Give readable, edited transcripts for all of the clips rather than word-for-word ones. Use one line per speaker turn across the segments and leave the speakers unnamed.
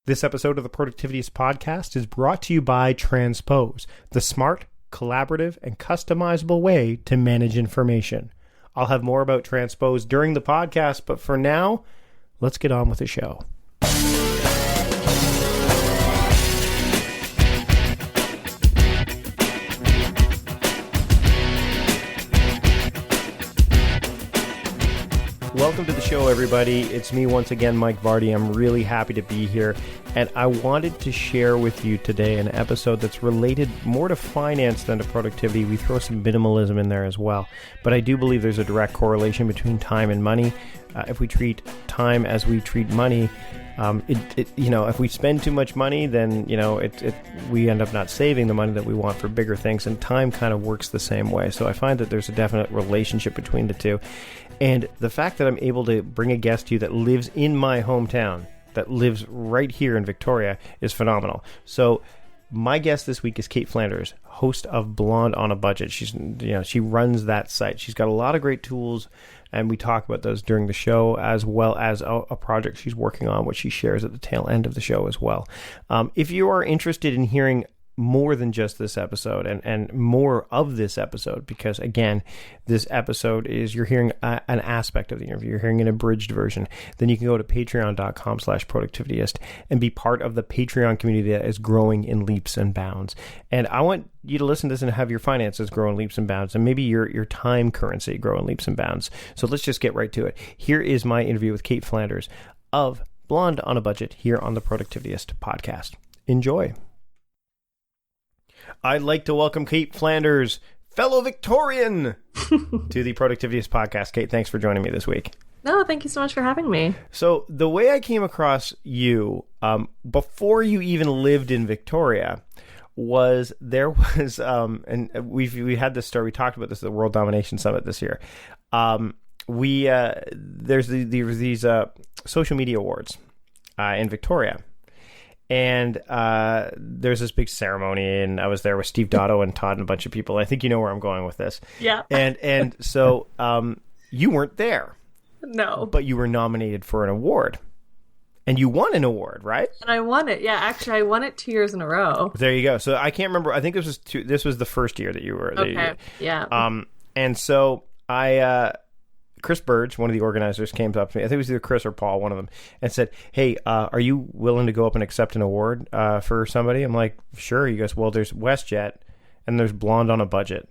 This episode of the Productivityist podcast is brought to you by Transpose, the smart, collaborative, and customizable way to manage information. I'll have more about Transpose during the podcast, but for now, let's get on with the show. Welcome to the show, everybody. It's me once again, Mike Vardy. I'm really happy to be here, and I wanted to share with you today an episode that's related more to finance than to productivity. We throw some minimalism in there as well, but I do believe there's a direct correlation between time and money. If we treat time as we treat money, if we spend too much money, then we end up not saving the money that we want for bigger things, and time kind of works the same way. So I find that there's a definite relationship between the two. And the fact that I'm able to bring a guest to you that lives in my hometown, that lives right here in Victoria, is phenomenal. So my guest this week is Cait Flanders, host of Blonde on a Budget. She runs that site. She's got a lot of great tools, and we talk about those during the show, as well as a project she's working on, which she shares at the tail end of the show as well. If you are interested in hearing more than just this episode and more of this episode, because again, this episode is, you're hearing an aspect of the interview, you're hearing an abridged version, then you can go to patreon.com/productivityist and be part of the Patreon community that is growing in leaps and bounds. And I want you to listen to this and have your finances grow in leaps and bounds, and maybe your time currency grow in leaps and bounds. So let's just get right to it. Here is my interview with Cait Flanders of Blonde on a Budget here on the Productivityist podcast. Enjoy. I'd like to welcome Cait Flanders, fellow Victorian, to the Productivityist podcast. Cait, thanks for joining me this week.
No, thank you so much for having me.
So the way I came across you, before you even lived in Victoria, was and we had this story, we talked about this at the World Domination Summit this year. There's these social media awards in Victoria. And there's this big ceremony, and I was there with Steve Dotto and Todd and a bunch of people. I think you know where I'm going with this.
Yeah.
And so you weren't there.
No.
But you were nominated for an award. And you won an award, right?
And I won it. Yeah, actually, I won it 2 years in a row.
There you go. So I can't remember. I think this was the first year that you were.
Okay. Yeah.
And so Chris Burge, one of the organizers, came up to me. I think it was either Chris or Paul, one of them, and said, "Hey, are you willing to go up and accept an award for somebody?" I'm like, "Sure." He goes, "Well, there's WestJet and there's Blonde on a Budget."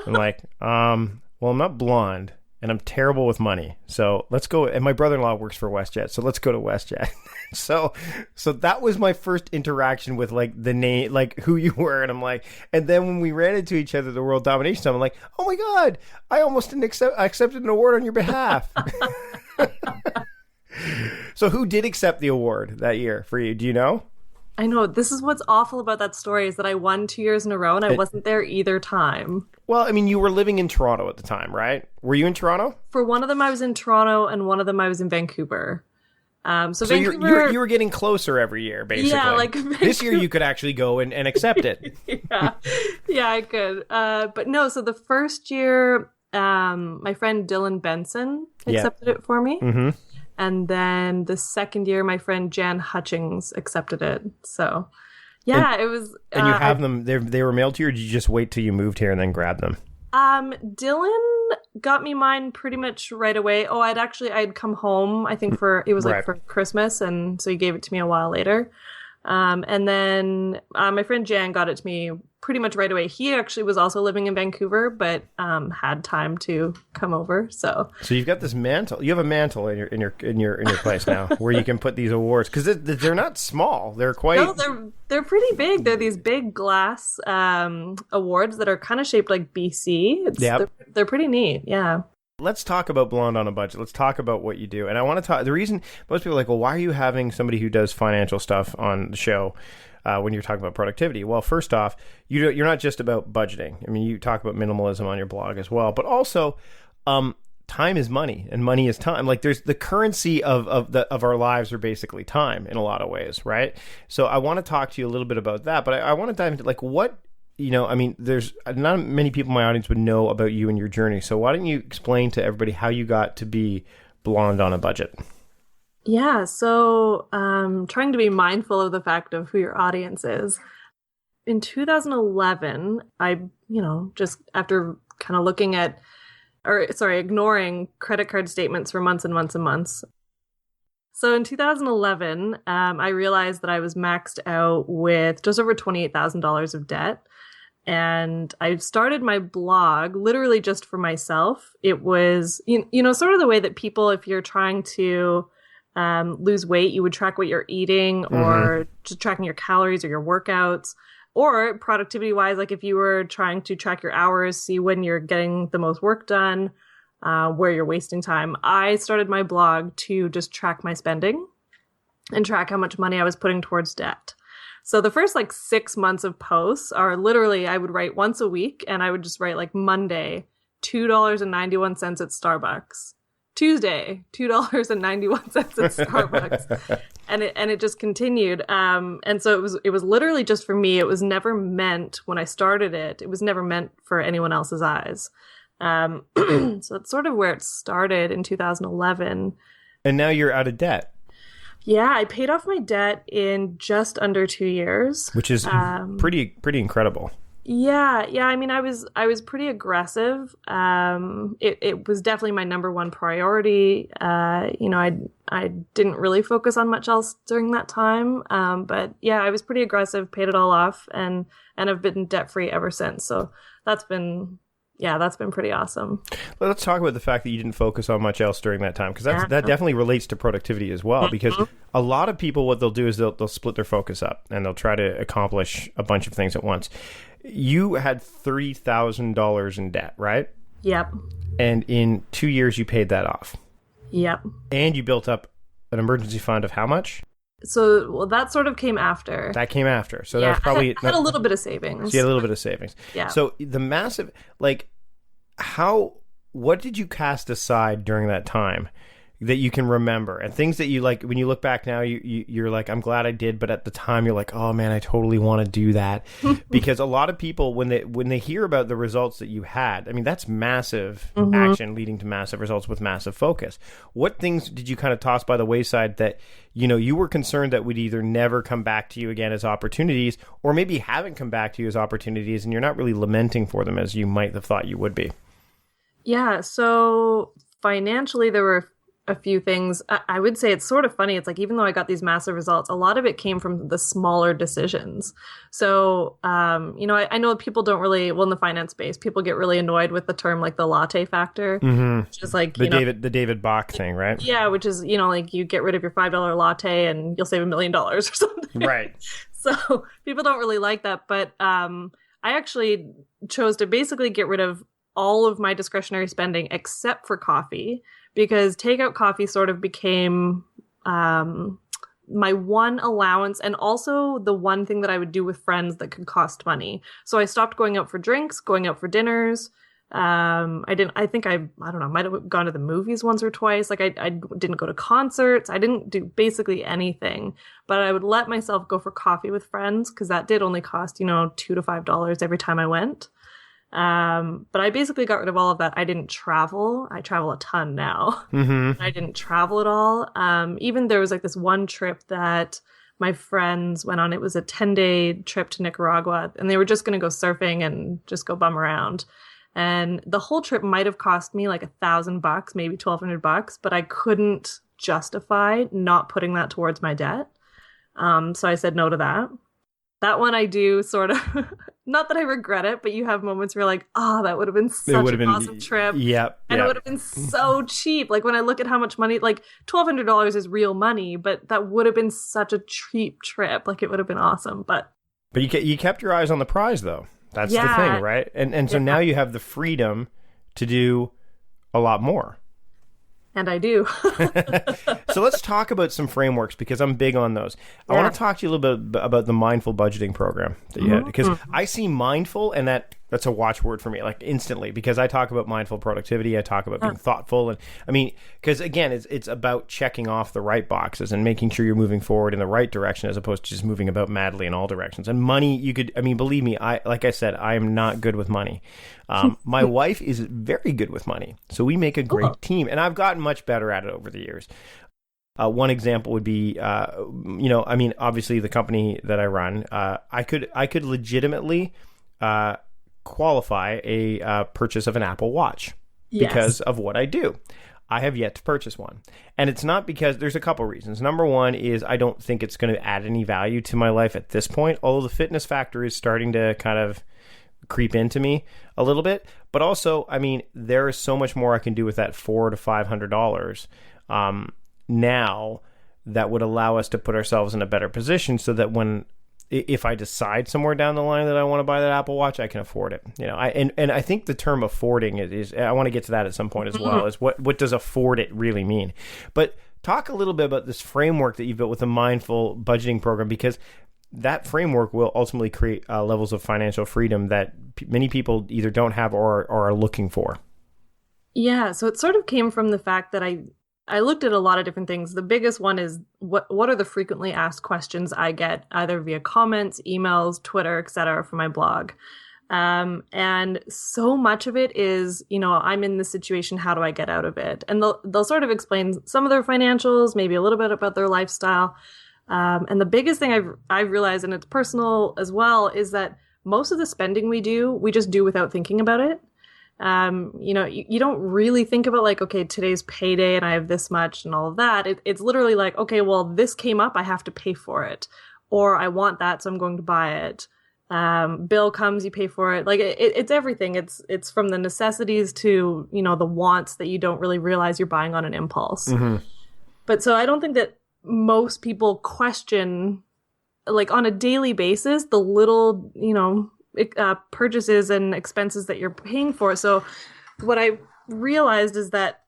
I'm like, well, I'm not blonde and I'm terrible with money, so let's go. And my brother-in-law works for WestJet, so let's go to WestJet. So that was my first interaction with like the name, like who you were, and I'm like, and then when we ran into each other at the World Domination Summit, I'm like, oh my God, I almost didn't I accepted an award on your behalf. So who did accept the award that year for you? Do you know?
I know. This is what's awful about that story, is that I won 2 years in a row and I wasn't there either time.
Well, I mean, you were living in Toronto at the time, right? Were you in Toronto?
For one of them, I was in Toronto, and one of them I was in Vancouver. So
Vancouver, you were getting closer every year, basically.
Yeah, like Vancouver.
This year you could actually go and accept it.
Yeah, I could. But no, so the first year, my friend Dylan Benson accepted it for me. Mm-hmm. And then the second year, my friend Jan Hutchings accepted it. So, yeah, it was...
And you have them, they were mailed to you, or did you just wait till you moved here and then grab them?
Dylan got me mine pretty much right away. Oh, I'd come home, I think for Christmas, and so he gave it to me a while later. And then my friend Jan got it to me pretty much right away. He actually was also living in Vancouver, but had time to come over. So
you've got this mantle. You have a mantle in your place now, where you can put these awards, because they're not small. They're quite.
No, they're pretty big. They're these big glass awards that are kind of shaped like BC. They're pretty neat. Yeah.
Let's talk about Blonde on a Budget. Let's talk about what you do. And I want to talk, the reason most people are like, well, why are you having somebody who does financial stuff on the show when you're talking about productivity? Well, first off, you're not just about budgeting. I mean, you talk about minimalism on your blog as well, but also time is money and money is time. Like, there's the currency of our lives are basically time in a lot of ways, right? So I want to talk to you a little bit about that, but I want to dive into like what I mean, there's not many people in my audience would know about you and your journey. So why don't you explain to everybody how you got to be Blonde on a Budget?
Yeah, so trying to be mindful of the fact of who your audience is. In 2011, just after kind of looking at, ignoring credit card statements for months and months and months. So in 2011, I realized that I was maxed out with just over $28,000 of debt. And I started my blog literally just for myself. It was, sort of the way that people, if you're trying to lose weight, you would track what you're eating or just tracking your calories or your workouts. Or productivity wise, like if you were trying to track your hours, see when you're getting the most work done, where you're wasting time. I started my blog to just track my spending and track how much money I was putting towards debt. So the first 6 months of posts are literally, I would write once a week and I would just write Monday, $2.91 at Starbucks. Tuesday, $2.91 at Starbucks. And it just continued. And so it was literally just for me. It was never meant, when I started it was never meant for anyone else's eyes. So that's sort of where it started in 2011.
And now you're out of debt.
Yeah, I paid off my debt in just under 2 years. Which is
pretty incredible.
Yeah. I mean, I was pretty aggressive. It was definitely my number one priority. I didn't really focus on much else during that time. But yeah, I was pretty aggressive, paid it all off, and I've been debt free ever since. So that's been pretty awesome.
Well, let's talk about the fact that you didn't focus on much else during that time, because that definitely relates to productivity as well. Because a lot of people, what they'll do is they'll split their focus up and they'll try to accomplish a bunch of things at once. You had $30,000 in debt, right?
Yep.
And in 2 years, you paid that off.
Yep.
And you built up an emergency fund of how much?
So, well, that sort of came after.
That came after. So that was probably...
I had a little bit of savings.
So you had a little bit of savings.
Yeah.
So the massive... what did you cast aside during that time that you can remember? And things that you when you look back now, you're like, I'm glad I did. But at the time, you're like, oh man, I totally want to do that. Because a lot of people, when they hear about the results that you had, I mean, that's massive action leading to massive results with massive focus. What things did you kind of toss by the wayside that, you were concerned that would either never come back to you again as opportunities, or maybe haven't come back to you as opportunities and you're not really lamenting for them as you might have thought you would be?
Yeah. So financially, there were a few things. I would say it's sort of funny. It's even though I got these massive results, a lot of it came from the smaller decisions. So, I know people don't really, in the finance space, people get really annoyed with the term the latte factor, which is
the David Bach thing, right?
Yeah, which is, you get rid of your $5 latte and you'll save $1 million or something.
Right.
So people don't really like that. But I actually chose to basically get rid of all of my discretionary spending except for coffee, because takeout coffee sort of became my one allowance, and also the one thing that I would do with friends that could cost money. So I stopped going out for drinks, going out for dinners. I don't know, might have gone to the movies once or twice. I didn't go to concerts. I didn't do basically anything, but I would let myself go for coffee with friends, because that did only cost, $2 to $5 every time I went. But I basically got rid of all of that. I didn't travel. I travel a ton now. I didn't travel at all. Even there was this one trip that my friends went on. It was a 10-day trip to Nicaragua, and they were just going to go surfing and just go bum around. And the whole trip might have cost me $1,000, maybe $1,200, but I couldn't justify not putting that towards my debt. So I said no to that. That one I do sort of, not that I regret it, but you have moments where you're like, oh, that would have been such an awesome trip.
Yep.
And it would have been so cheap. When I look at how much money, $1,200 is real money, but that would have been such a cheap trip. It would have been awesome. But
you kept your eyes on the prize, though. That's the thing, right? And so now you have the freedom to do a lot more.
And I do.
So let's talk about some frameworks, because I'm big on those. I want to talk to you a little bit about the mindful budgeting program that you had, because I see mindful, and that's a watchword for me, instantly, because I talk about mindful productivity. I talk about being thoughtful. And I mean, because again, it's about checking off the right boxes and making sure you're moving forward in the right direction, as opposed to just moving about madly in all directions. And money, believe me, like I said, I am not good with money. My wife is very good with money. So we make a great team, and I've gotten much better at it over the years. One example would be, obviously the company that I run, I could legitimately qualify a purchase of an Apple Watch because of what I do. I have yet to purchase one. And it's not because there's a couple reasons. Number one is I don't think it's going to add any value to my life at this point, although the fitness factor is starting to kind of creep into me a little bit. But also, I mean, there is so much more I can do with that $400 to $500 now that would allow us to put ourselves in a better position so that if I decide somewhere down the line that I want to buy that Apple Watch, I can afford it. And I think the term affording is I want to get to that at some point as well, is what does afford it really mean? But talk a little bit about this framework that you've built with a mindful budgeting program, because that framework will ultimately create levels of financial freedom that many people either don't have or are looking for. Yeah,
so it sort of came from the fact that I looked at a lot of different things. The biggest one is what are the frequently asked questions I get either via comments, emails, Twitter, etc. from my blog. And so much of it is, I'm in this situation, how do I get out of it? And they'll sort of explain some of their financials, maybe a little bit about their lifestyle. And the biggest thing I've realized, and it's personal as well, is that most of the spending we just do without thinking about it. You don't really think about like, okay, today's payday and I have this much and all of that. It's literally like, okay, well, this came up, I have to pay for it, or I want that, so I'm going to buy it. Bill comes, you pay for it. Like it's everything. It's from the necessities to, the wants that you don't really realize you're buying on an impulse. Mm-hmm. But so I don't think that most people question, like on a daily basis, the little, purchases and expenses that you're paying for. So what I realized is that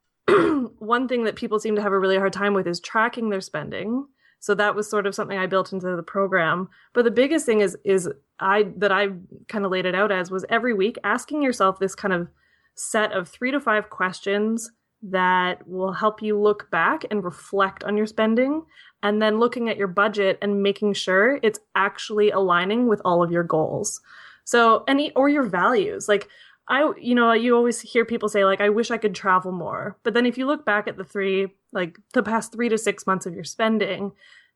one thing that people seem to have a really hard time with is tracking their spending. So that was sort of something I built into the program. But the biggest thing is I kind of laid it out as was every week asking yourself this kind of set of 3 to 5 questions that will help you look back and reflect on your spending, and then looking at your budget and making sure it's actually aligning with all of your goals. So or your values. Like you always hear people say like, I wish I could travel more. But then if you look back at the past 3 to 6 months of your spending,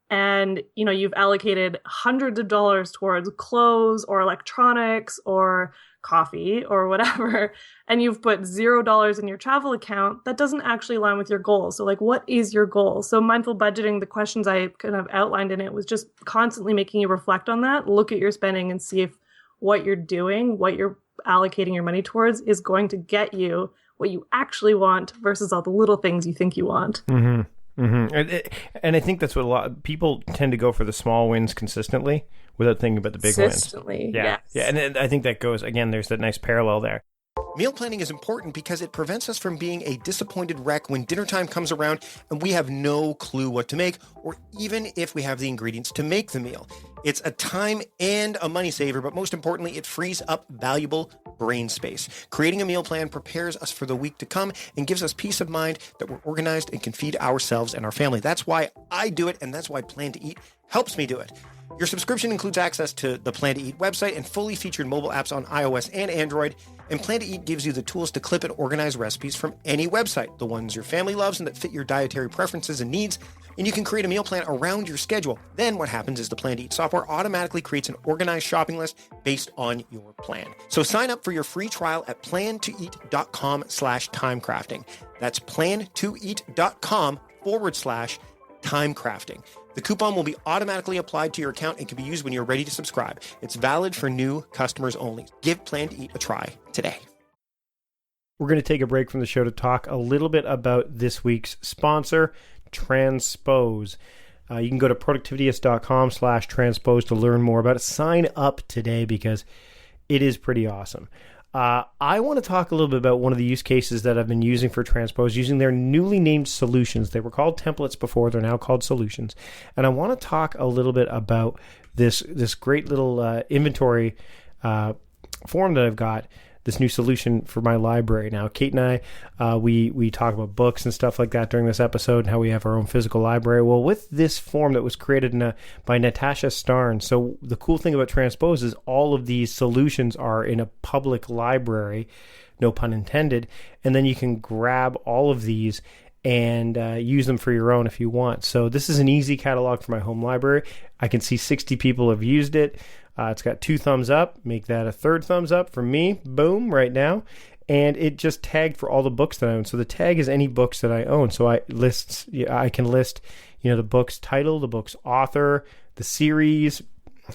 and you've allocated hundreds of dollars towards clothes or electronics or coffee or whatever, and you've put $0 in your travel account, that doesn't actually align with your goals. So like, what is your goal? So mindful budgeting, the questions I kind of outlined in it was just constantly making you reflect on that, look at your spending and see if what you're doing, what you're allocating your money towards is going to get you what you actually want versus all the little things you think you want. Mm-hmm.
Mm-hmm. And I think that's what a lot of people tend to go for, the small wins consistently without thinking about the big wins.
Consistently,
yeah.
Yes.
Yeah, and I think that goes, again, there's that nice parallel there.
Meal planning is important because it prevents us from being a disappointed wreck when dinner time comes around and we have no clue what to make, or even if we have the ingredients to make the meal. It's a time and a money saver, but most importantly, it frees up valuable brain space. Creating a meal plan prepares us for the week to come and gives us peace of mind that we're organized and can feed ourselves and our family. That's why I do it, and that's why Plan to Eat helps me do it. Your subscription includes access to the Plan to Eat website and fully featured mobile apps on iOS and Android. And Plan to Eat gives you the tools to clip and organize recipes from any website, the ones your family loves and that fit your dietary preferences and needs. And you can create a meal plan around your schedule. Then what happens is the Plan to Eat software automatically creates an organized shopping list based on your plan. So sign up for your free trial at plantoeat.com/timecrafting. That's plantoeat.com/timecrafting. The coupon will be automatically applied to your account and can be used when you're ready to subscribe. It's valid for new customers only. Give Plan to Eat a try today.
We're going to take a break from the show to talk a little bit about this week's sponsor, Transpose. You can go to productivityist.com/transpose to learn more about it. Sign up today because it is pretty awesome. I want to talk a little bit about one of the use cases that I've been using for Transpose, using their newly named solutions. They were called templates before. They're now called solutions. And I want to talk a little bit about this great little inventory form that I've got, this new solution for my library. Now, Cait and I, we talk about books and stuff like that during this episode and how we have our own physical library. Well, with this form that was created by Natasha Starn, so the cool thing about Transpose is all of these solutions are in a public library, no pun intended, and then you can grab all of these and use them for your own if you want. So this is an easy catalog for my home library. I can see 60 people have used it. It's got 2 thumbs up. Make that a 3rd thumbs up for me. Boom, right now. And it just tagged for all the books that I own. So the tag is any books that I own. So I can list, the book's title, the book's author, the series,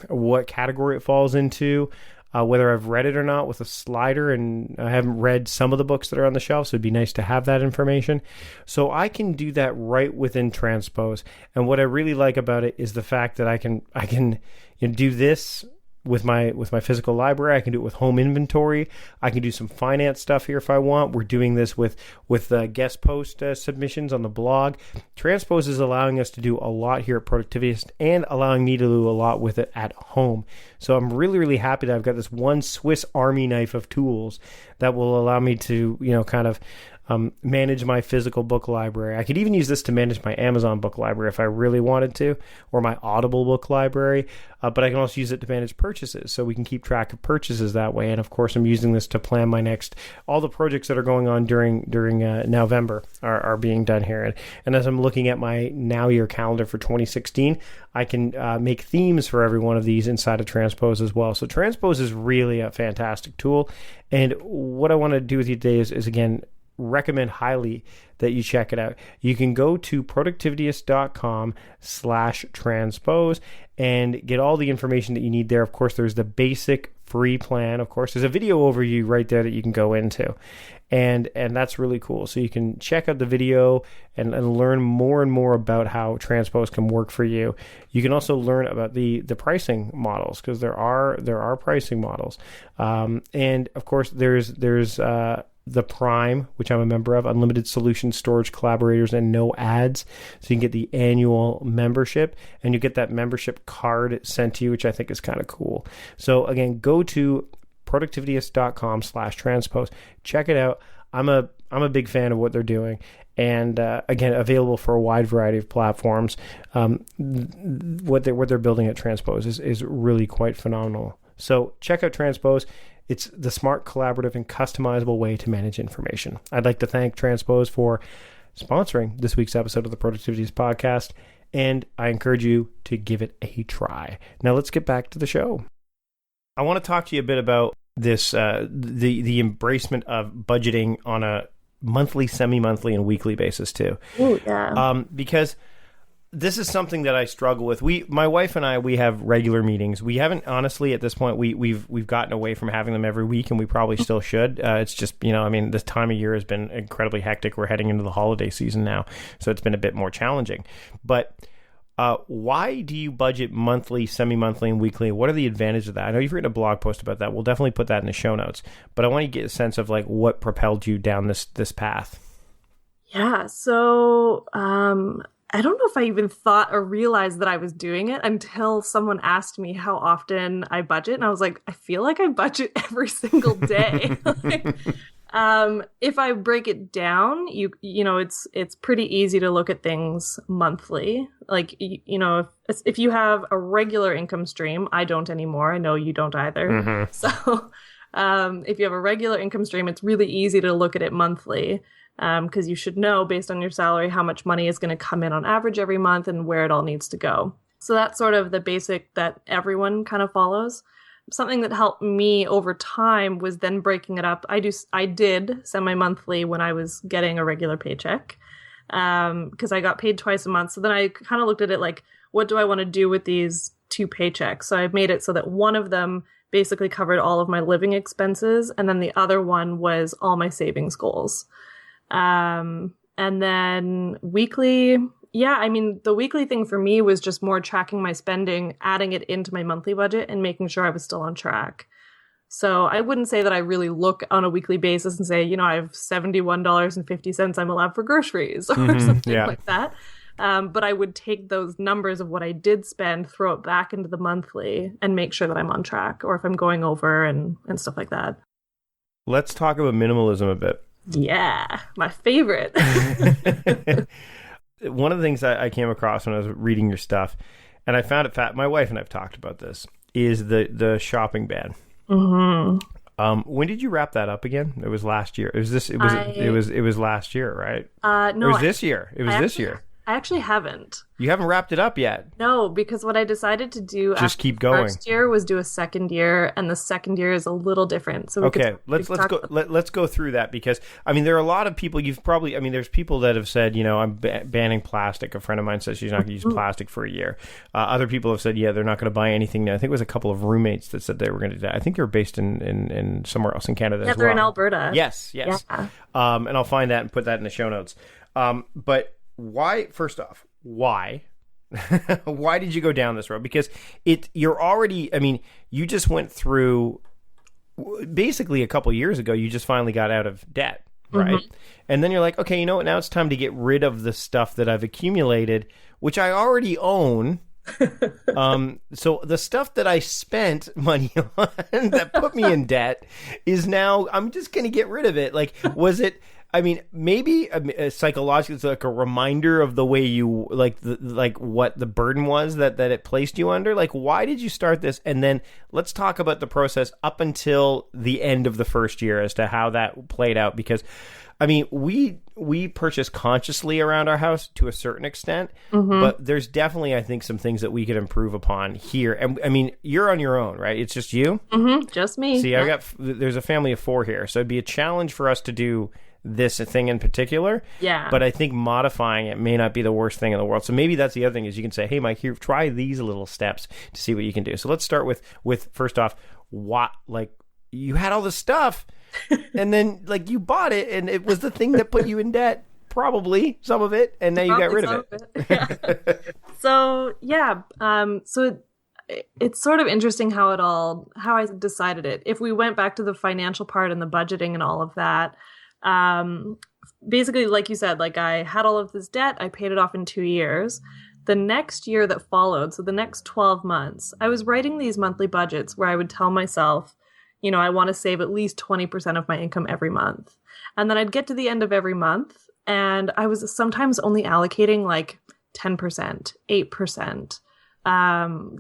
what category it falls into, whether I've read it or not with a slider. And I haven't read some of the books that are on the shelf, so it'd be nice to have that information. So I can do that right within Transpose. And what I really like about it is the fact that I can do this with my physical library. I can do it with home inventory. I can do some finance stuff here if I want. We're doing this with guest post submissions on the blog. Transpose is allowing us to do a lot here at Productivist and allowing me to do a lot with it at home. So I'm really, really happy that I've got this one Swiss Army knife of tools that will allow me to, manage my physical book library. I could even use this to manage my Amazon book library if I really wanted to, or my Audible book library. But I can also use it to manage purchases, so we can keep track of purchases that way. And of course, I'm using this to plan all the projects that are going on during November are being done here. And as I'm looking at my Now Year calendar for 2016, I can make themes for every one of these inside of Transpose as well. So Transpose is really a fantastic tool. And what I want to do with you today is again, recommend highly that you check it out. You can go to productivityist.com/transpose and get all the information that you need there. Of course, there's the basic free plan. Of course, there's a video overview right there that you can go into. And that's really cool. So you can check out the video and learn more and more about how Transpose can work for you. You can also learn about the pricing models, because there are pricing models. And of course, there's the Prime, which I'm a member of, Unlimited Solution Storage Collaborators and no ads. So you can get the annual membership, and you get that membership card sent to you, which I think is kind of cool. So again, go to productivityist.com/transpose. Check it out. I'm a big fan of what they're doing. And again, available for a wide variety of platforms. What they're building at Transpose is really quite phenomenal. So check out Transpose. It's the smart, collaborative, and customizable way to manage information. I'd like to thank Transpose for sponsoring this week's episode of the Productivities Podcast, and I encourage you to give it a try. Now let's get back to the show. I want to talk to you a bit about this, the embracement of budgeting on a monthly, semi-monthly, and weekly basis too.
Ooh, yeah.
Because this is something that I struggle with. My wife and I, we have regular meetings. We haven't, honestly, at this point, we've gotten away from having them every week, and we probably still should. It's just, this time of year has been incredibly hectic. We're heading into the holiday season now, so it's been a bit more challenging. But why do you budget monthly, semi-monthly, and weekly? What are the advantages of that? I know you've written a blog post about that. We'll definitely put that in the show notes. But I want to get a sense of what propelled you down this path.
Yeah. So, I don't know if I even thought or realized that I was doing it until someone asked me how often I budget. And I was like, I feel like I budget every single day. If I break it down, it's pretty easy to look at things monthly. If you have a regular income stream, I don't anymore. I know you don't either. Mm-hmm. So if you have a regular income stream, it's really easy to look at it monthly. Because you should know, based on your salary, how much money is going to come in on average every month and where it all needs to go. So that's sort of the basic that everyone kind of follows. Something that helped me over time was then breaking it up. I did semi-monthly when I was getting a regular paycheck, because I got paid twice a month. So then I kind of looked at it like, what do I want to do with these 2 paychecks? So I've made it so that one of them basically covered all of my living expenses, and then the other one was all my savings goals. And then weekly, the weekly thing for me was just more tracking my spending, adding it into my monthly budget and making sure I was still on track. So I wouldn't say that I really look on a weekly basis and say, I have $71.50 I'm allowed for groceries or something like that. But I would take those numbers of what I did spend, throw it back into the monthly and make sure that I'm on track, or if I'm going over and stuff like that.
Let's talk about minimalism a bit.
Yeah, my favorite.
One of the things I came across when I was reading your stuff, and I found it my wife and I have talked about this, is the shopping ban.
Mm-hmm.
When did you wrap that up again? It was last year. It was last year, right?
No,
it was this year. It was this year.
I actually haven't.
You haven't wrapped it up yet.
No, because what I decided to do
just keep going.
First year was do a second year, and the second year is a little different. So
let's go through that, because I mean there are a lot of people. There's people that have said, I'm banning plastic. A friend of mine says she's not going to use plastic for a year. Other people have said they're not going to buy anything new. I think it was a couple of roommates that said they were going to do that. I think they're based in somewhere else in Canada as well.
Yeah, they're in Alberta.
Yes.
Yeah.
And I'll find that and put that in the show notes. But why? First off, why? Why did you go down this road? Because you're already, you just went through, basically a couple years ago, you just finally got out of debt, right? Mm-hmm. And then you're like, okay, you know what? Now it's time to get rid of the stuff that I've accumulated, which I already own. So the stuff that I spent money on that put me in debt is now, I'm just going to get rid of it. Like, was it... maybe psychologically it's like a reminder of the way you what the burden was that it placed you under. Like, why did you start this? And then let's talk about the process up until the end of the first year as to how that played out. Because, we purchase consciously around our house to a certain extent, but there's definitely, I think, some things that we could improve upon here. And you're on your own, right? It's just you?
Mm-hmm. Just me.
See, there's a family of 4 here, so it'd be a challenge for us to do this thing in particular.
Yeah.
But I think modifying it may not be the worst thing in the world. So maybe that's the other thing, is you can say, hey, Mike, here, try these little steps to see what you can do. So let's start with first off, you had all this stuff and then you bought it and it was the thing that put you in debt, probably some of it, and now you got rid of it.
Yeah. So it's sort of interesting how I decided it. If we went back to the financial part and the budgeting and all of that, basically, like you said, I had all of this debt, I paid it off in 2 years. The next year that followed, so the next 12 months, I was writing these monthly budgets where I would tell myself, I want to save at least 20% of my income every month. And then I'd get to the end of every month, and I was sometimes only allocating 10%, 8%.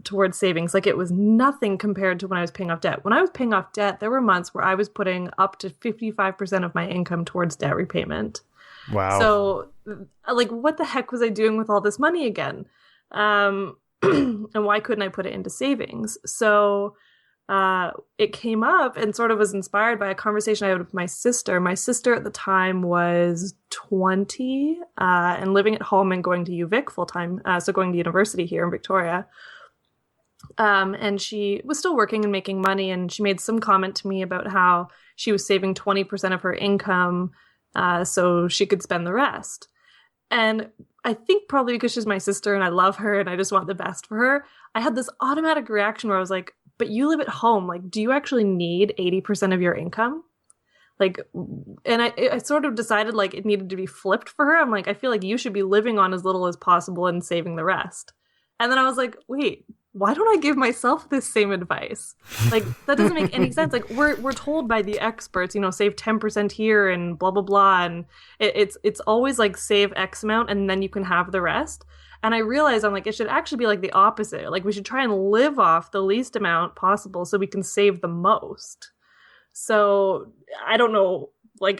Towards savings. It was nothing compared to when I was paying off debt. When I was paying off debt, there were months where I was putting up to 55% of my income towards debt repayment.
Wow.
So, what the heck was I doing with all this money again? And why couldn't I put it into savings? So, it came up and sort of was inspired by a conversation I had with my sister. My sister at the time was 20 and living at home and going to UVic full time, so going to university here in Victoria. And she was still working and making money, and she made some comment to me about how she was saving 20% of her income so she could spend the rest. And I think probably because she's my sister and I love her and I just want the best for her, I had this automatic reaction where I was like, but you live at home. Do you actually need 80% of your income? And I sort of decided it needed to be flipped for her. I'm I feel like you should be living on as little as possible and saving the rest. And then I was like, wait, why don't I give myself this same advice? That doesn't make any sense. We're told by the experts, save 10% here and blah, blah, blah. And it's always save X amount and then you can have the rest. And I realized it should actually be the opposite. We should try and live off the least amount possible so we can save the most. So I don't know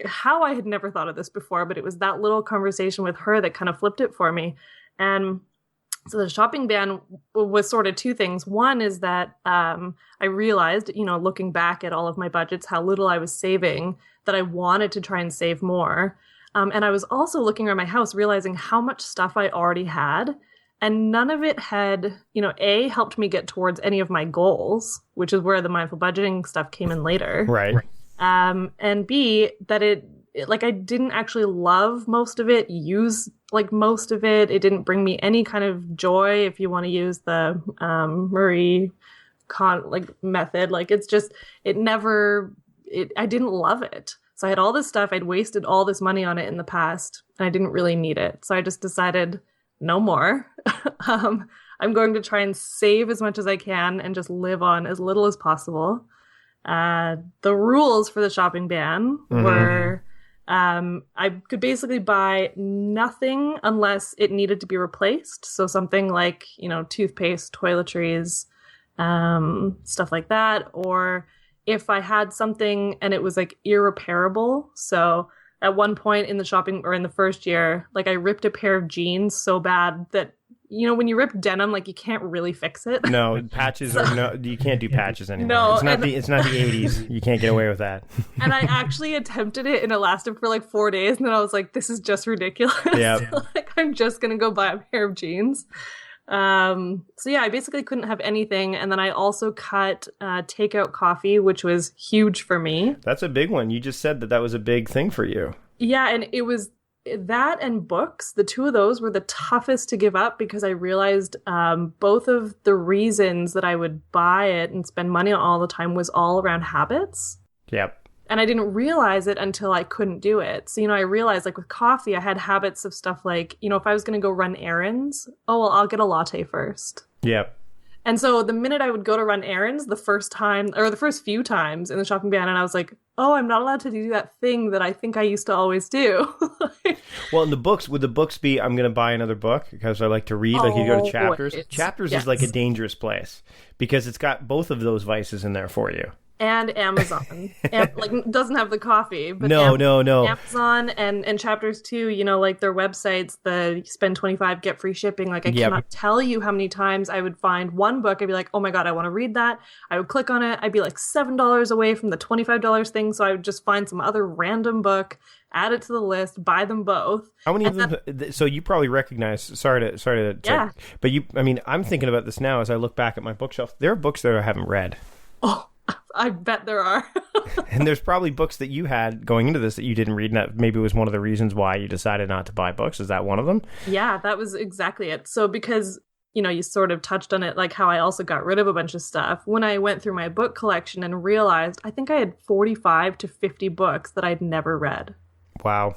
how I had never thought of this before, but it was that little conversation with her that kind of flipped it for me. And so the shopping ban was sort of 2 things. One is that I realized, looking back at all of my budgets, how little I was saving, that I wanted to try and save more. And I was also looking around my house, realizing how much stuff I already had. And none of it had, A, helped me get towards any of my goals, which is where the mindful budgeting stuff came in later.
Right.
And B, that I didn't actually love most of it, use most of it. It didn't bring me any kind of joy, if you want to use the Marie method. I didn't love it. So I had all this stuff. I'd wasted all this money on it in the past, and I didn't really need it. So I just decided no more. I'm going to try and save as much as I can and just live on as little as possible. The rules for the shopping ban were I could basically buy nothing unless it needed to be replaced. So something toothpaste, toiletries, stuff like that. Or if I had something and it was like irreparable. So at one point in the shopping or in the first year, like I ripped a pair of jeans so bad that, you know, when you rip denim, like you can't really fix it.
No, patches are no. You can't do patches anymore.
No,
it's not the 80s. You can't get away with that.
And I actually attempted it, and it lasted for like 4 days, and then I was like, "This is just ridiculous."
Yeah.
Like I'm just gonna go buy a pair of jeans. So yeah, I basically couldn't have anything, and then I also cut takeout coffee, which was huge for me.
That's a big one. You just said that was a big thing for you.
Yeah, and it was. That and books, the two of those were the toughest to give up because I realized both of the reasons that I would buy it and spend money on all the time was all around habits.
Yep.
And I didn't realize it until I couldn't do it. So, you know, I realized like with coffee, I had habits of stuff like, you know, if I was going to go run errands, oh, well, I'll get a latte first.
Yep.
And so the minute I would go to run errands the first time or the first few times in the shopping ban, and I was like, oh, I'm not allowed to do that thing that I think I used to always do.
Well, in the books, would the books be, I'm going to buy another book because I like to read? Like you go to Chapters. Chapters is like a dangerous place because it's got both of those vices in there for you.
And Amazon. Like, doesn't have the coffee. But
No.
Amazon and Chapters too, you know, like their websites, the spend 25, get free shipping. Like, I cannot tell you how many times I would find one book. I'd be like, oh my God, I want to read that. I would click on it. I'd be like $7 away from the $25 thing. So I would just find some other random book, add it to the list, buy them both.
How many of them? So you probably recognize, sorry to
yeah.
But I'm thinking about this now as I look back at my bookshelf. There are books that I haven't read.
Oh, I bet there are.
And there's probably books that you had going into this that you didn't read, and that maybe was one of the reasons why you decided not to buy books. Is that one of them?
Yeah, that was exactly it. So because, you know, you sort of touched on it, like how I also got rid of a bunch of stuff. When I went through my book collection and realized, I think I had 45 to 50 books that I'd never read.
Wow.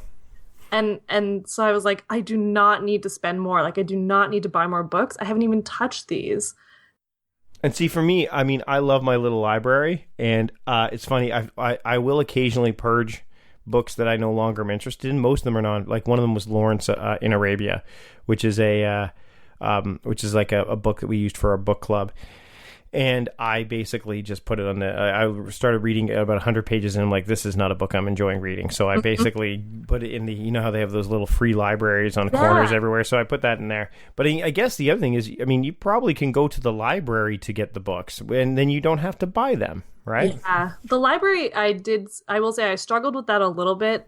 And so I was like, I do not need to spend more. Like, I do not need to buy more books. I haven't even touched these.
And see, for me, I mean, I love my little library, and it's funny. I will occasionally purge books that I no longer am interested in. Most of them are not. Like one of them was Lawrence in Arabia, which is like a book that we used for our book club. And I basically just put it on I started reading about 100 pages, and I'm like, this is not a book I'm enjoying reading. So I basically put it in you know how they have those little free libraries on corners everywhere. So I put that in there. But I guess the other thing is, I mean, you probably can go to the library to get the books, and then you don't have to buy them, right?
Yeah. The library, I will say I struggled with that a little bit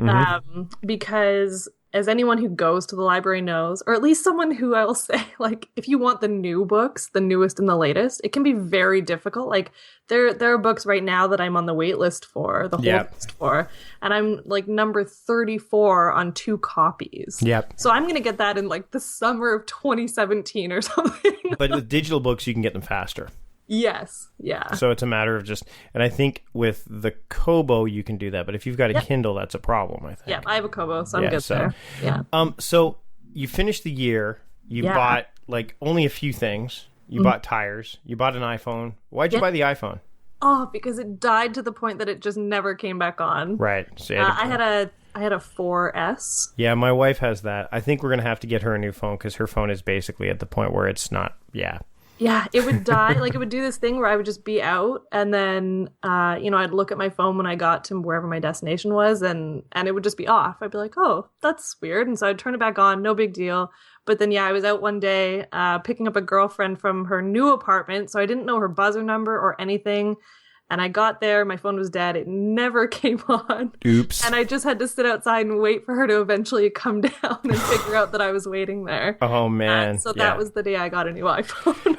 because as anyone who goes to the library knows, or at least someone who I will say, like, if you want the new books, the newest and the latest, it can be very difficult. Like, there are books right now that I'm on the wait list for, the whole list for, and I'm like number 34 on 2 copies.
Yep.
So I'm going to get that in like the summer of 2017 or something.
But with digital books, you can get them faster.
Yes. Yeah.
So it's a matter of just, and I think with the Kobo you can do that, but if you've got a Kindle, that's a problem, I think.
Yeah, I have a Kobo, so I'm good there. Yeah.
So you finished the year, you bought like only a few things. You bought tires, you bought an iPhone. Why'd you buy the iPhone?
Oh, because it died to the point that it just never came back on.
Right. So
I had a 4S.
Yeah, my wife has that. I think we're going to have to get her a new phone because her phone is basically at the point where it's not,
Yeah, it would die. Like, it would do this thing where I would just be out, and then, you know, I'd look at my phone when I got to wherever my destination was, and it would just be off. I'd be like, oh, that's weird. And so I'd turn it back on, no big deal. But then, I was out one day picking up a girlfriend from her new apartment, so I didn't know her buzzer number or anything. And I got there, my phone was dead. It never came on.
Oops.
And I just had to sit outside and wait for her to eventually come down and figure out that I was waiting there.
Oh, man.
So that was the day I got a new iPhone.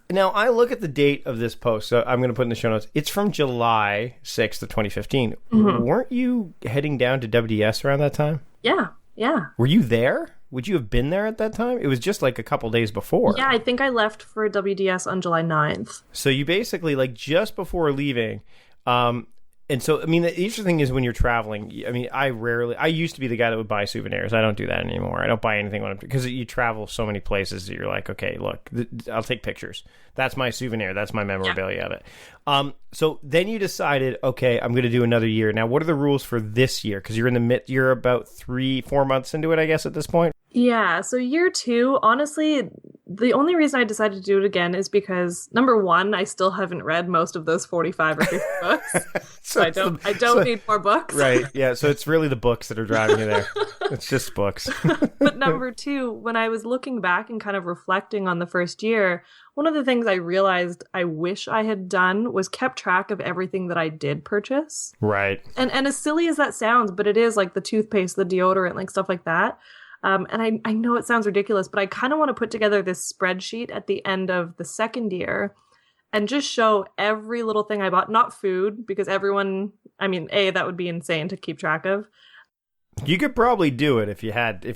Now, I look at the date of this post, so I'm going to put in the show notes. It's from July 6th of 2015. Weren't you heading down to WDS around that time?
Yeah.
Were you there? Would you have been there at that time? It was just like a couple days before.
Yeah, I think I left for WDS on July 9th.
So you basically, like, just before leaving, and so, I mean, the interesting thing is when you're traveling, I mean, I used to be the guy that would buy souvenirs. I don't do that anymore. I don't buy anything because you travel so many places that you're like, okay, look, I'll take pictures. That's my souvenir. That's my memorabilia of it. So then you decided, okay, I'm going to do another year. Now, what are the rules for this year? Because you're about 3-4 months into it, I guess, at this point.
Yeah, so year two, honestly, the only reason I decided to do it again is because number one, I still haven't read most of those 45 or 50 books. So I don't need more books.
Right. Yeah. So it's really the books that are driving you there. It's just books.
But number two, when I was looking back and kind of reflecting on the first year, one of the things I realized I wish I had done was kept track of everything that I did purchase.
Right.
And as silly as that sounds, but it is like the toothpaste, the deodorant, like stuff like that. And I know it sounds ridiculous, but I kind of want to put together this spreadsheet at the end of the second year and just show every little thing I bought, not food, because everyone, I mean, that would be insane to keep track of.
You could probably do it if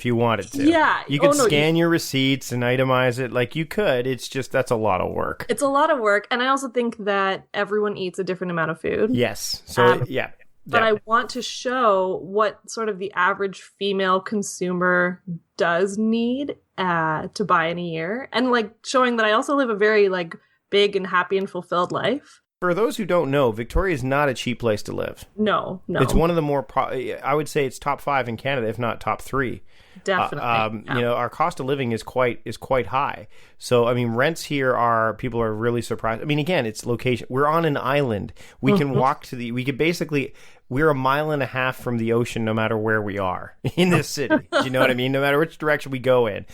you wanted to.
Yeah.
You could scan your receipts and itemize it like you could. It's just, that's a lot of work.
It's a lot of work. And I also think that everyone eats a different amount of food.
Yes. So, yeah.
But I want to show what sort of the average female consumer does need to buy in a year. And like showing that I also live a very like big and happy and fulfilled life.
For those who don't know, Victoria is not a cheap place to live.
No.
It's one of the more, I would say it's top 5 in Canada, if not top 3.
Definitely.
You know, our cost of living is quite high. So, I mean, rents here people are really surprised. I mean, again, it's location. We're on an island. We can walk we're a mile and a half from the ocean no matter where we are in this city. Do you know what I mean? No matter which direction we go in.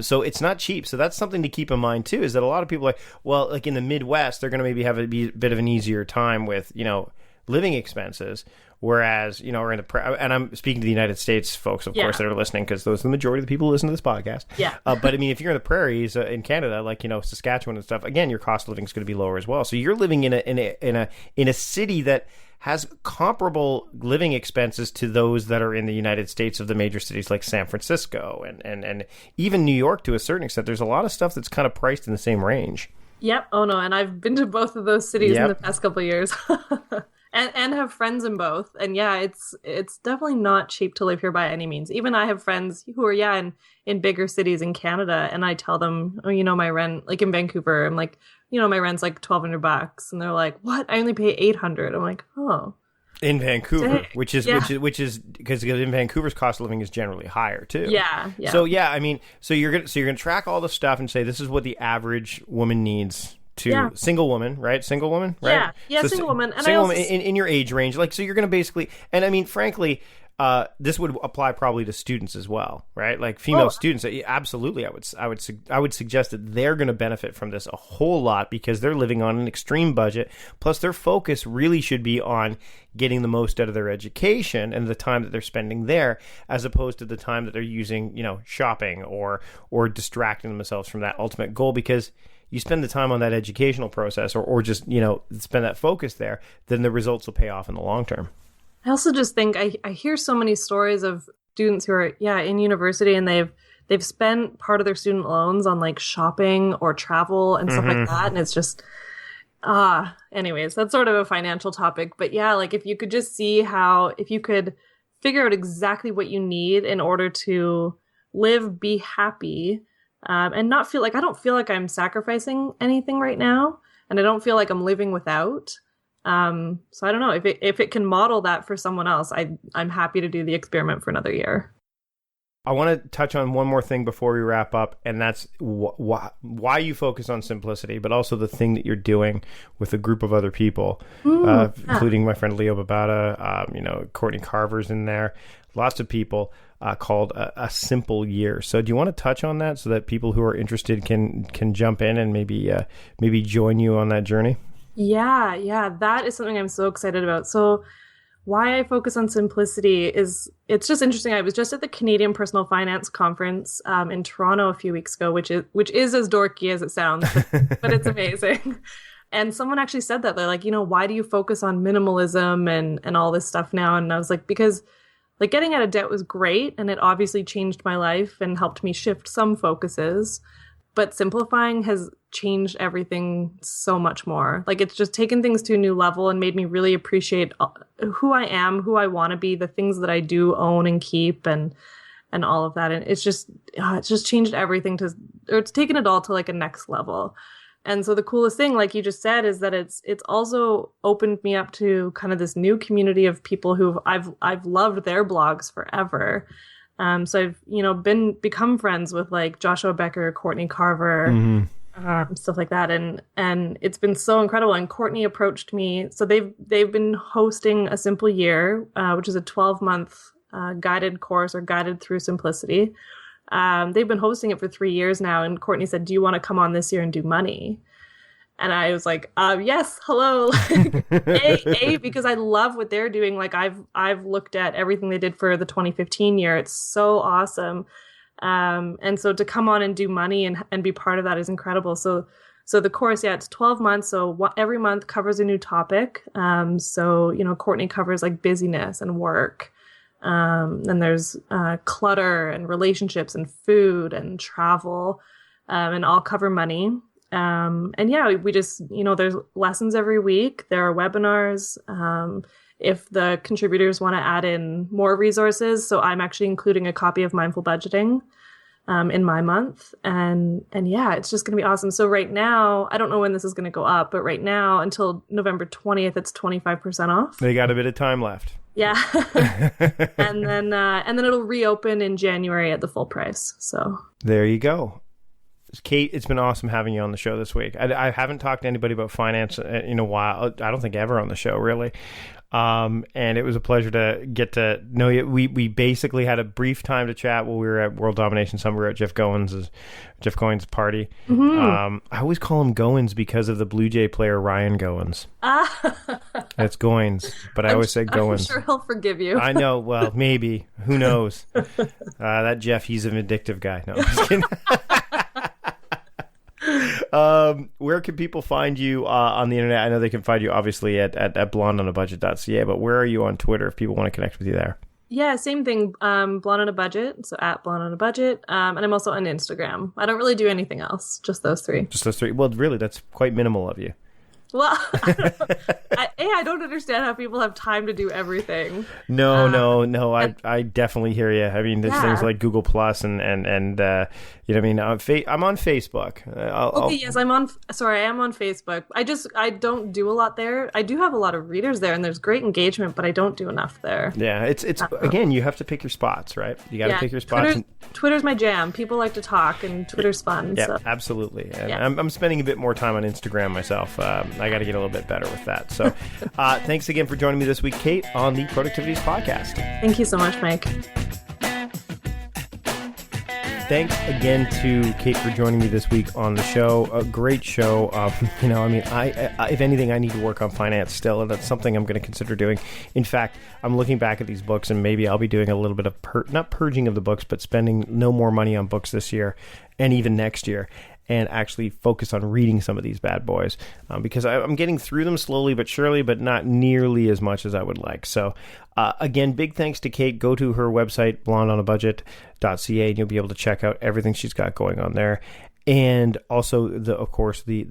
So it's not cheap. So that's something to keep in mind too, is that a lot of people are like, well, like in the Midwest, they're going to maybe have a bit of an easier time with, you know, living expenses. Whereas, you know, we're and I'm speaking to the United States folks, of course, that are listening, because those are the majority of the people who listen to this podcast.
Yeah.
But I mean, if you're in the prairies in Canada, like, you know, Saskatchewan and stuff, again, your cost of living is going to be lower as well. So you're living in a city that has comparable living expenses to those that are in the United States of the major cities like San Francisco and even New York to a certain extent. There's a lot of stuff that's kind of priced in the same range.
Yep. Oh no, and I've been to both of those cities in the past couple of years. And have friends in both. And yeah, it's definitely not cheap to live here by any means. Even I have friends who are, in bigger cities in Canada, and I tell them, oh, you know, my rent, like in Vancouver, I'm like, you know, my rent's like $1,200. And they're like, what? I only pay $800. I'm like, oh.
In Vancouver, which is because in Vancouver's cost of living is generally higher too.
Yeah.
So yeah, I mean, so you're gonna track all the stuff and say this is what the average woman needs to single woman, right? Single woman, right?
Yeah,
so
single woman. And
single woman in your age range, like, so you're gonna basically, and I mean, frankly, this would apply probably to students as well, right? Like female students, absolutely. I would suggest that they're going to benefit from this a whole lot because they're living on an extreme budget. Plus, their focus really should be on getting the most out of their education and the time that they're spending there, as opposed to the time that they're using, you know, shopping or distracting themselves from that ultimate goal. Because you spend the time on that educational process or just, you know, spend that focus there, then the results will pay off in the long term.
I also just think I hear so many stories of students who are, in university, and they've spent part of their student loans on like shopping or travel and stuff like that. And it's just, anyways, that's sort of a financial topic. But yeah, like if you could just see if you could figure out exactly what you need in order to live, be happy, and not feel like, I don't feel like I'm sacrificing anything right now. And I don't feel like I'm living without. So I don't know if it can model that for someone else. I'm happy to do the experiment for another year.
I want to touch on one more thing before we wrap up, and that's why you focus on simplicity, but also the thing that you're doing with a group of other people, including my friend Leo Babata, you know, Courtney Carver's in there, lots of people, called a Simple Year. So do you want to touch on that so that people who are interested can jump in and maybe join you on that journey?
Yeah, that is something I'm so excited about. So why I focus on simplicity is, it's just interesting. I was just at the Canadian Personal Finance Conference in Toronto a few weeks ago, which is as dorky as it sounds, but it's amazing. And someone actually said that. They're like, you know, why do you focus on minimalism and all this stuff now? And I was like, because like getting out of debt was great, and it obviously changed my life and helped me shift some focuses. But simplifying has changed everything so much more. Like, it's just taken things to a new level and made me really appreciate who I am, who I want to be, the things that I do own and keep, and all of that. And it's just changed everything it's taken it all to like a next level. And so the coolest thing, like you just said, is that it's also opened me up to kind of this new community of people who I've loved their blogs forever. So I've, become friends with like Joshua Becker, Courtney Carver, stuff like that. And it's been so incredible. And Courtney approached me. So they've been hosting A Simple Year, which is a 12-month guided course or guided through simplicity. They've been hosting it for 3 years now. And Courtney said, do you want to come on this year and do money? And I was like, yes, hello. Because I love what they're doing. Like I've looked at everything they did for the 2015 year. It's so awesome. And so to come on and do money and be part of that is incredible. So the course, it's 12 months. So every month covers a new topic. Courtney covers like busyness and work. Then there's clutter and relationships and food and travel, and I'll cover money. We just, there's lessons every week. There are webinars. If the contributors want to add in more resources. So I'm actually including a copy of Mindful Budgeting in my month. And it's just going to be awesome. So right now, I don't know when this is going to go up, but right now until November 20th, it's 25% off.
They got a bit of time left.
Yeah. and then it'll reopen in January at the full price. So there you go.
Cait, it's been awesome having you on the show this week. I haven't talked to anybody about finance in a while. I don't think ever on the show, really. And it was a pleasure to get to know you. We basically had a brief time to chat while we were at World Domination Summit. We were at Jeff Goins' party. I always call him Goins because of the Blue Jay player Ryan Goins. It's Goins, but I always say Goins.
I'm sure he'll forgive you.
I know. Well, maybe. Who knows? That Jeff, he's a vindictive guy. No, I'm just kidding. Where can people find you on the internet? I know they can find you obviously at blondeonabudget.ca, but where are you on Twitter if people want to connect with you there?
Yeah, same thing. Blonde on a Budget, so at Blonde on a Budget. And I'm also on Instagram. I don't really do anything else, just those three.
Just those three. Well, really, that's quite minimal of you.
Well, I don't understand how people have time to do everything.
No. I definitely hear you. I mean, there's things like Google Plus and you know what I mean? I'm on Facebook.
Yes, I am on Facebook. I don't do a lot there. I do have a lot of readers there, and there's great engagement, but I don't do enough there.
Yeah, it's again, you have to pick your spots, right? You got to pick your spots.
Twitter's my jam. People like to talk, and Twitter's fun.
Yeah,
so.
Absolutely. And I'm spending a bit more time on Instagram myself. I got to get a little bit better with that. So thanks again for joining me this week, Cait, on the Productivities Podcast.
Thank you so much, Mike.
Thanks again to Cait for joining me this week on the show. A great show. I if anything, I need to work on finance still, and that's something I'm going to consider doing. In fact, I'm looking back at these books, and maybe I'll be doing a little bit of not purging of the books, but spending no more money on books this year and even next year, and actually focus on reading some of these bad boys because I'm getting through them slowly but surely, but not nearly as much as I would like. So again, big thanks to Cait. Go to her website, blondeonabudget.ca, and you'll be able to check out everything she's got going on there. And also, the course you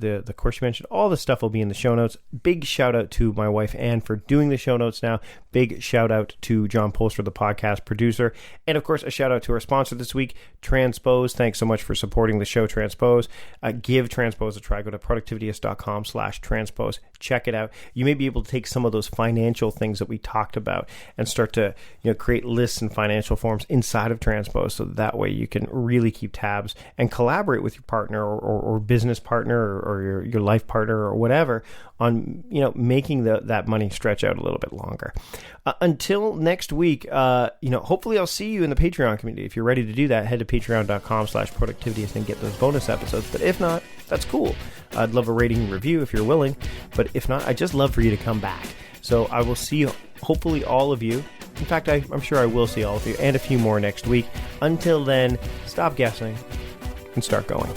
mentioned, all the stuff will be in the show notes. Big shout out to my wife, Anne, for doing the show notes now. Big shout out to John Polster, the podcast producer. And of course, a shout out to our sponsor this week, Transpose. Thanks so much for supporting the show, Transpose. Give Transpose a try. Go to productivityist.com/transpose. Check it out. You may be able to take some of those financial things that we talked about and start to create lists and financial forms inside of Transpose, so that way you can really keep tabs and collaborate with your partner or business partner or your life partner or whatever on making that money stretch out a little bit longer. Until next week, hopefully I'll see you in the Patreon community. If you're ready to do that, head to patreon.com/productivityist and get those bonus episodes. But if not, that's cool. I'd love a rating and review if you're willing. But if not, I'd just love for you to come back. So I will see hopefully all of you. In fact, I'm sure I will see all of you and a few more next week. Until then, stop guessing and start going.